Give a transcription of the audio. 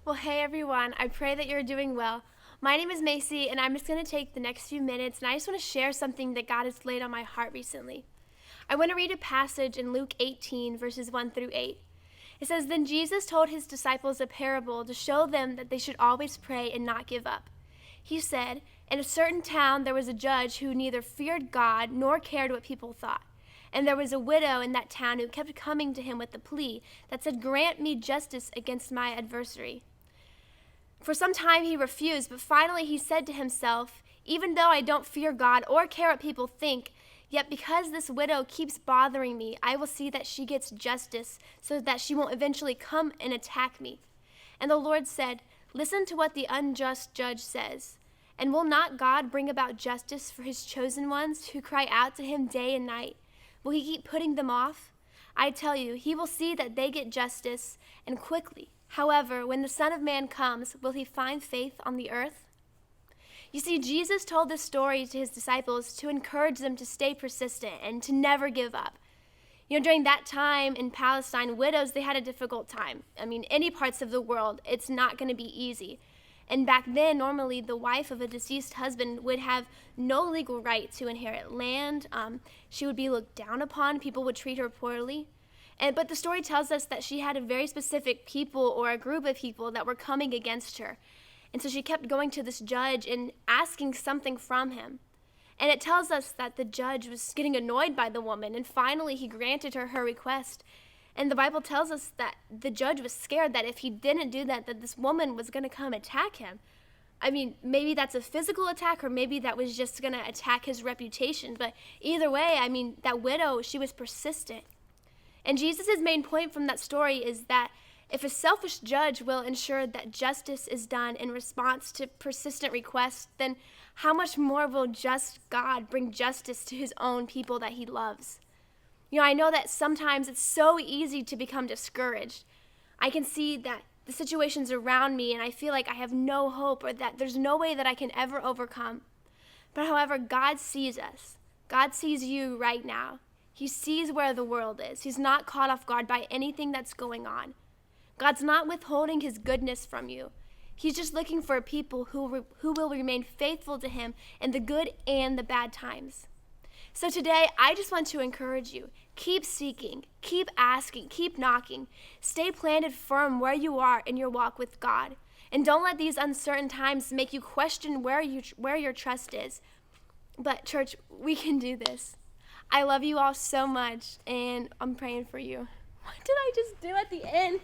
Well, hey everyone, I pray that you're doing well. My name is Macy, and I'm just going to take the next few minutes and I just want to share something that God has laid on my heart recently. I want to read a passage in Luke 18, verses 1 through 8. It says, Then Jesus told his disciples a parable to show them that they should always pray and not give up. He said, In a certain town there was a judge who neither feared God nor cared what people thought. And there was a widow in that town who kept coming to him with the plea that said, Grant me justice against my adversary. For some time he refused, but finally he said to himself, Even though I don't fear God or care what people think, yet because this widow keeps bothering me, I will see that she gets justice so that she won't eventually come and attack me. And the Lord said, Listen to what the unjust judge says. And will not God bring about justice for his chosen ones who cry out to him day and night? Will he keep putting them off? I tell you, he will see that they get justice, and quickly. However, when the Son of Man comes, will he find faith on the earth? You see, Jesus told this story to his disciples to encourage them to stay persistent and to never give up. During that time in Palestine, widows, they had a difficult time. Any parts of the world, it's not going to be easy. And back then, normally, the wife of a deceased husband would have no legal right to inherit land. She would be looked down upon. People would treat her poorly. But the story tells us that she had a very specific people or a group of people that were coming against her. And so she kept going to this judge and asking something from him. And it tells us that the judge was getting annoyed by the woman, and finally he granted her request. And the Bible tells us that the judge was scared that if he didn't do that, that this woman was going to come attack him. Maybe that's a physical attack, or maybe that was just going to attack his reputation. But either way, that widow, she was persistent. And Jesus' main point from that story is that if a selfish judge will ensure that justice is done in response to persistent requests, then how much more will just God bring justice to his own people that he loves? I know that sometimes it's so easy to become discouraged. I can see that the situations around me and I feel like I have no hope or that there's no way that I can ever overcome. But however, God sees us. God sees you right now. He sees where the world is. He's not caught off guard by anything that's going on. God's not withholding his goodness from you. He's just looking for people who will remain faithful to him in the good and the bad times. So today, I just want to encourage you. Keep seeking, keep asking, keep knocking. Stay planted firm where you are in your walk with God. And don't let these uncertain times make you question where your trust is. But church, we can do this. I love you all so much, and I'm praying for you. What did I just do at the end?